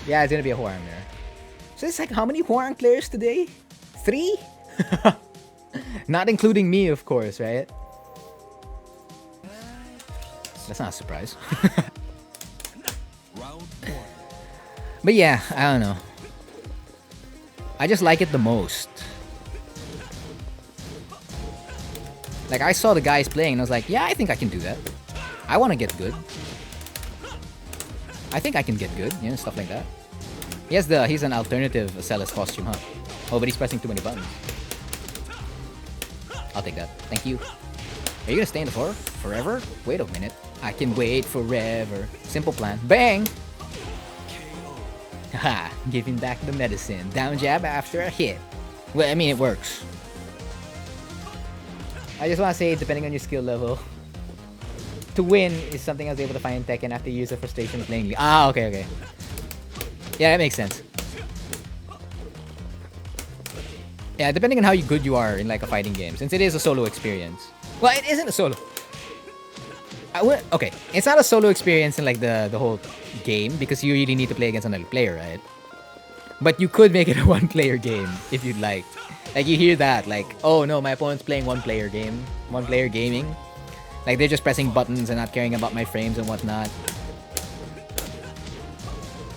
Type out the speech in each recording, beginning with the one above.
Yeah, it's gonna be a Hwoarang there. So it's like, how many Hwoarang players today? 3? Not including me, of course, right? That's not a surprise. But yeah, I don't know. I just like it the most. Like, I saw the guys playing and I was like, yeah, I think I can do that. I want to get good. I think I can get good, you know, stuff like that. He's an alternative Celes costume, huh? Oh, but he's pressing too many buttons. I'll take that. Thank you. Are you gonna stay in the floor forever? Wait a minute. I can wait forever. Simple plan. Bang! Haha, giving back the medicine. Down jab after a hit. Well, I mean, it works. I just want to say, depending on your skill level, to win is something I was able to find in Tekken after years of frustration playing. Ah, okay. Yeah, that makes sense. Yeah, depending on how good you are in like a fighting game, since it is a solo experience. Well, it isn't a solo. Okay, it's not a solo experience in like the whole game because you really need to play against another player, right? But you could make it a one-player game if you'd like. Like you hear that, like, oh no, my opponent's playing one-player gaming. Like they're just pressing buttons and not caring about my frames and whatnot.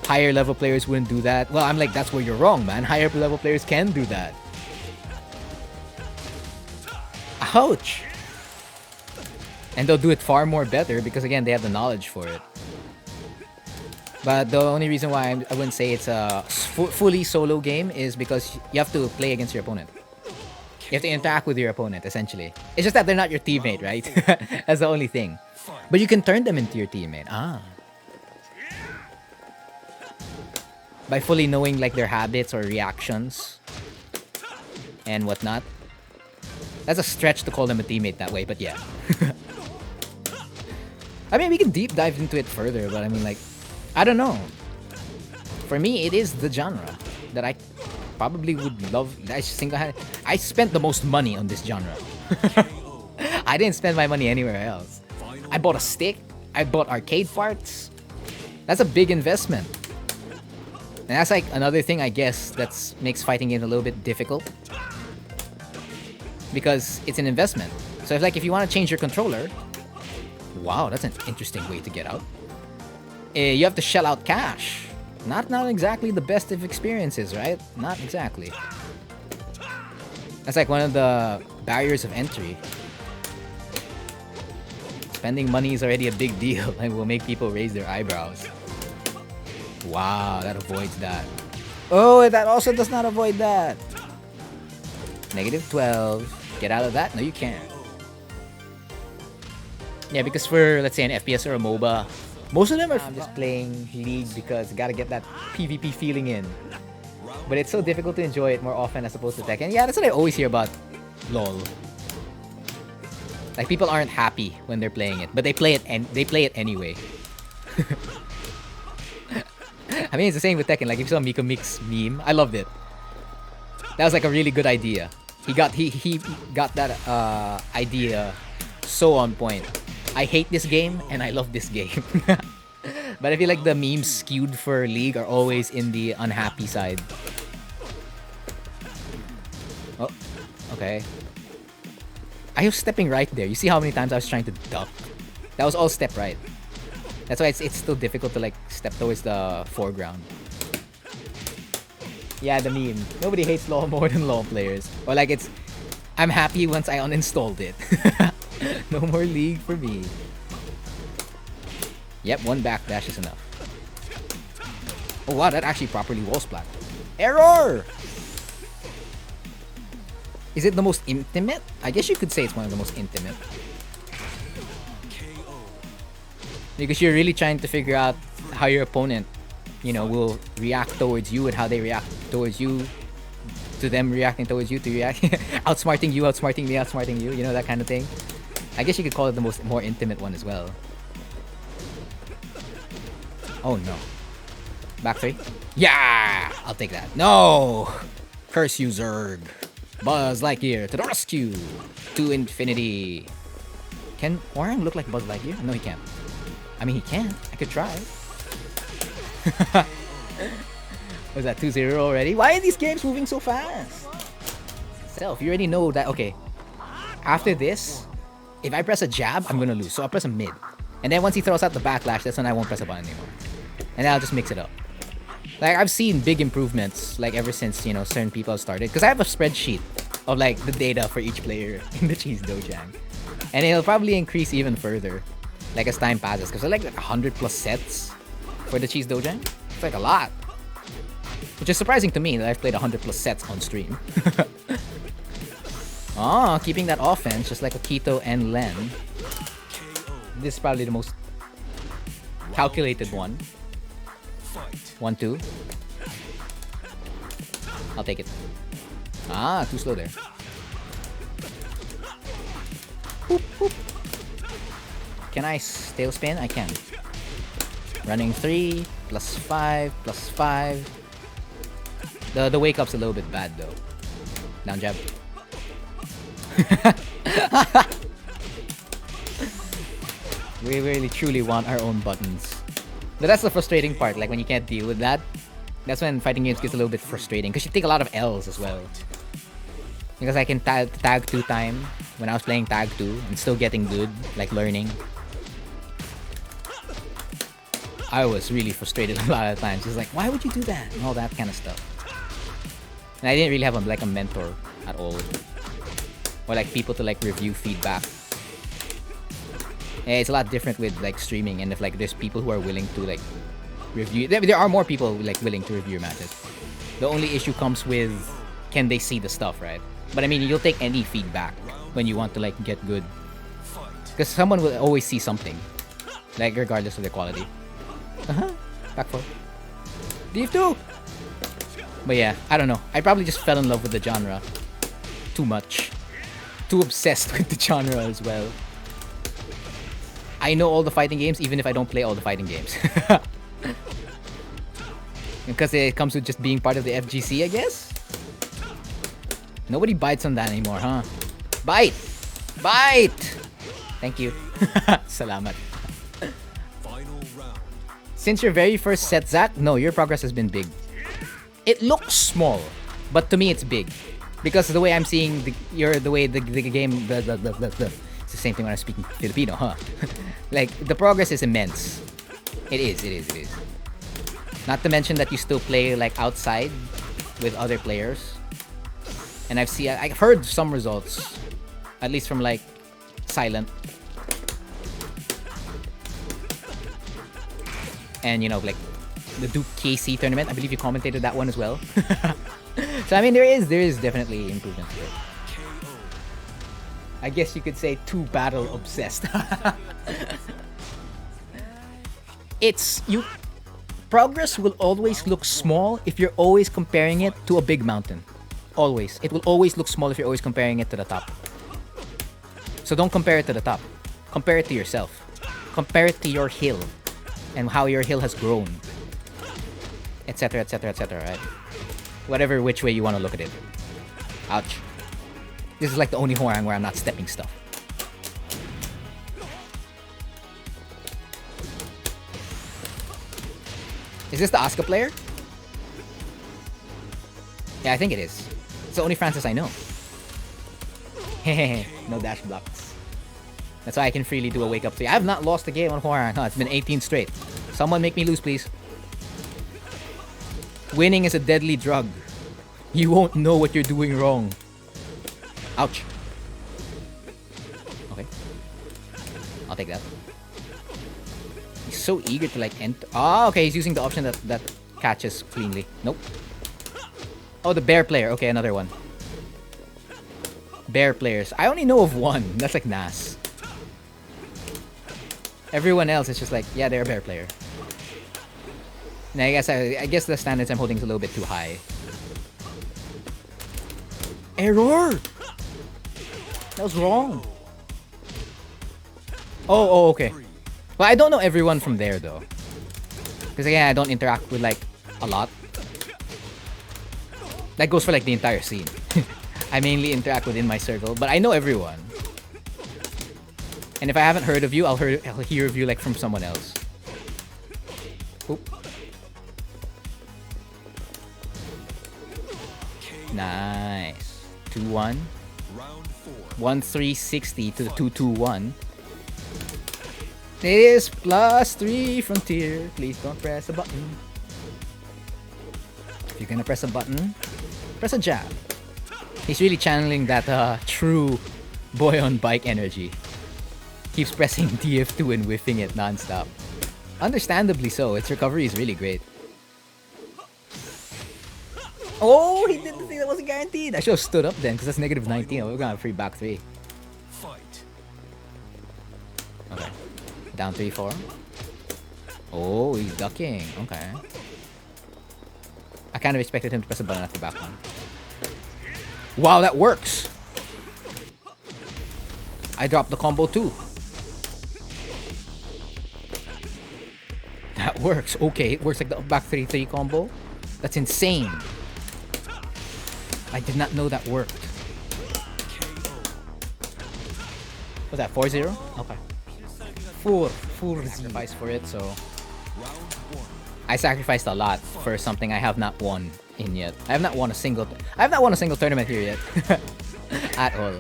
Higher level players wouldn't do that. Well, I'm like, that's where you're wrong, man. Higher level players can do that. Ouch! And they'll do it far more better because, again, they have the knowledge for it. But the only reason why I wouldn't say it's a fully solo game is because you have to play against your opponent. You have to interact with your opponent, essentially. It's just that they're not your teammate, right? That's the only thing. But you can turn them into your teammate. Ah. By fully knowing like their habits or reactions and whatnot. That's a stretch to call them a teammate that way, but yeah. I mean, we can deep dive into it further, but I mean, like, I don't know. For me, it is the genre that I probably would love. I spent the most money on this genre. I didn't spend my money anywhere else. I bought a stick. I bought arcade parts. That's a big investment. And that's like another thing, I guess, that makes fighting games a little bit difficult. Because it's an investment. So if you want to change your controller, wow, that's an interesting way to get out. You have to shell out cash. Not exactly the best of experiences, right? Not exactly. That's like one of the barriers of entry. Spending money is already a big deal and will make people raise their eyebrows. Wow, that avoids that. Oh, that also does not avoid that. -12. Get out of that? No, you can't. Yeah, because for, let's say, an FPS or a MOBA, most of them are just playing League because you gotta get that PvP feeling in. But it's so difficult to enjoy it more often as opposed to Tekken. Yeah, that's what I always hear about LOL. Like, people aren't happy when they're playing it, but they play it anyway. I mean, it's the same with Tekken. Like, if you saw Miko Mix meme, I loved it. That was like a really good idea. He got that idea so on point. I hate this game and I love this game. But I feel like the memes skewed for League are always in the unhappy side. Oh, okay. I was stepping right there. You see how many times I was trying to duck? That was all step right. That's why it's still difficult to like step towards the foreground. Yeah, the meme. Nobody hates LoL more than LoL players. Or like I'm happy once I uninstalled it. No more League for me. Yep, one backdash is enough. Oh wow, that actually properly wall splat. Error! Is it the most intimate? I guess you could say it's one of the most intimate. Because you're really trying to figure out how your opponent, you know, will react towards you and how they react towards you, to them reacting towards you, to react outsmarting you, outsmarting me, outsmarting you, you know, that kind of thing. I guess you could call it the more intimate one as well. Oh no. Back 3? Yeah! I'll take that. No! Curse you, Zerg. Buzz Lightyear to the rescue! To infinity. Can Hwoarang look like Buzz Lightyear? No, he can't. I mean, he can. I could try. Was that 2-0 already? Why are these games moving so fast? Self, you already know that, okay. After this, if I press a jab, I'm gonna lose. So I'll press a mid. And then once he throws out the backlash, that's when I won't press a button anymore. And then I'll just mix it up. Like, I've seen big improvements, like, ever since, you know, certain people have started. Because I have a spreadsheet of, like, the data for each player in the Cheese Dojang. And it'll probably increase even further, like, as time passes. Because they're like 100 plus sets for the Cheese Dojang. It's like a lot. Which is surprising to me that I've played 100 plus sets on stream. Oh, keeping that offense, just like Akito and Len. This is probably the most calculated one. 1-2. I'll take it. Ah, too slow there. Boop, boop. Can I tail spin? I can. Running 3, plus 5, plus 5. The wake up's a little bit bad though. Down jab. We really truly want our own buttons. But that's the frustrating part, like when you can't deal with that. That's when fighting games gets a little bit frustrating, because you take a lot of L's as well. Because I can tag 2 time when I was playing tag 2 and still getting good, like learning. I was really frustrated a lot of times. It's like, why would you do that? And all that kind of stuff. And I didn't really have like a mentor at all. Or like people to like review feedback. Yeah, it's a lot different with like streaming, and if like there's people who are willing to like review. There are more people like willing to review your matches. The only issue comes with, can they see the stuff, right? But I mean, you'll take any feedback when you want to like get good, because someone will always see something, like regardless of the quality. Back 4. DF2. But yeah, I don't know. I probably just fell in love with the genre too much, too obsessed with the genre as well. I know all the fighting games, even if I don't play all the fighting games. Because it comes with just being part of the FGC, I guess? Nobody bites on that anymore, huh? Bite! Bite! Thank you. Salamat. Since your very first set, Zach, no, your progress has been big. It looks small, but to me it's big. Because the way I'm seeing the way the game... It's the same thing when I'm speaking Filipino, huh? Like, the progress is immense. It is. Not to mention that you still play, like, outside with other players. And I've heard some results. At least from, like, Silent. And, you know, like, the Duke KC tournament. I believe you commentated that one as well. So, I mean, there is definitely improvement here. I guess you could say too battle obsessed. Progress will always look small if you're always comparing it to a big mountain. Always. It will always look small if you're always comparing it to the top. So don't compare it to the top. Compare it to yourself. Compare it to your hill and how your hill has grown. Etc, etc, etc, right? Whatever which way you want to look at it. Ouch. This is like the only Hwoarang where I'm not stepping stuff. Is this the Asuka player? Yeah, I think it is. It's the only Francis I know. Hehehe, no dash blocks. That's why I can freely do a wake up 3. I have not lost a game on Hwoarang. Huh? It's been 18 straight. Someone make me lose, please. Winning is a deadly drug. You won't know what you're doing wrong. Ouch. Okay. I'll take that. He's so eager to like enter. Oh, okay. He's using the option that catches cleanly. Nope. Oh, the bear player. Okay, another one. Bear players. I only know of one. That's like Nas. Everyone else is just like, yeah, they're a bear player. And I guess the standards I'm holding is a little bit too high. Error! That was wrong. Oh, okay. Well, I don't know everyone from there, though. Because, again, I don't interact with, like, a lot. That goes for, like, the entire scene. I mainly interact within my circle, but I know everyone. And if I haven't heard of you, I'll hear of you, like, from someone else. Oop. Nice. 2-1. 1-3-60 to the 2-2-1. It is +3 Frontier. Please don't press a button. If you're gonna press a button, press a jab. He's really channeling that true boy on bike energy. Keeps pressing TF2 and whiffing it non-stop. Understandably so. Its recovery is really great. Oh, he did the thing that wasn't guaranteed. I should have stood up then because that's -19. We're gonna have free back 3. Okay. Down 3-4. Oh, he's ducking. Okay. I kind of expected him to press a button after back 1. Wow, that works. I dropped the combo too. That works. Okay, it works like the back 3-3 combo. That's insane. I did not know that worked. Was that 4-0? Okay. 4 sacrifice for it, so I sacrificed a lot for something I have not won in yet. I have not won a single tournament here yet. At all.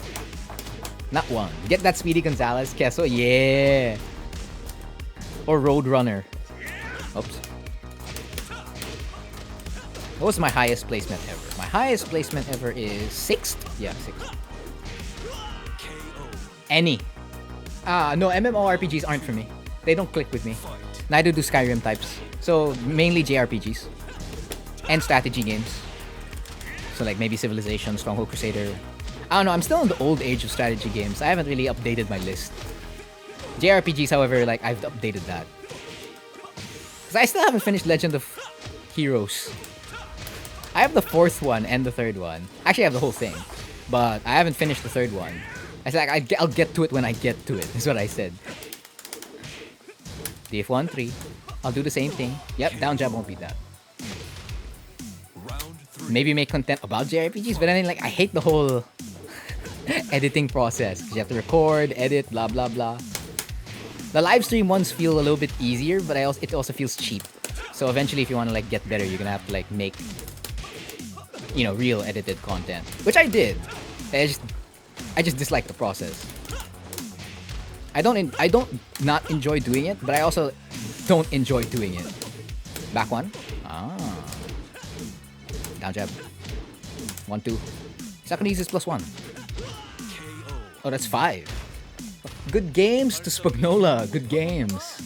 Not one. Get that Speedy Gonzalez Queso, yeah. Or Roadrunner. Oops. What was my highest placement ever? My highest placement ever is 6th? Yeah, 6th. Any. No, MMORPGs aren't for me. They don't click with me. Neither do Skyrim types. So, mainly JRPGs. And strategy games. So like maybe Civilization, Stronghold Crusader. I don't know, I'm still in the old age of strategy games. I haven't really updated my list. JRPGs, however, like I've updated that. Because I still haven't finished Legend of Heroes. I have the 4th one and the 3rd one. Actually, I have the whole thing. But I haven't finished the 3rd one. I said like, I'll get to it when I get to it. Is what I said. DF1, 3. I'll do the same thing. Yep, down jab won't beat that. Maybe make content about JRPGs, but I mean, like, I hate the whole editing process. You have to record, edit, blah, blah, blah. The live stream ones feel a little bit easier, but it also feels cheap. So eventually, if you want to like get better, you're gonna have to like make, you know, real edited content, which I did. I just dislike the process. I don't not enjoy doing it, but I also don't enjoy doing it. Back 1. Down jab. 1-2. Sakunis is +1. Oh, that's 5. Good games to Spgnola. Good games.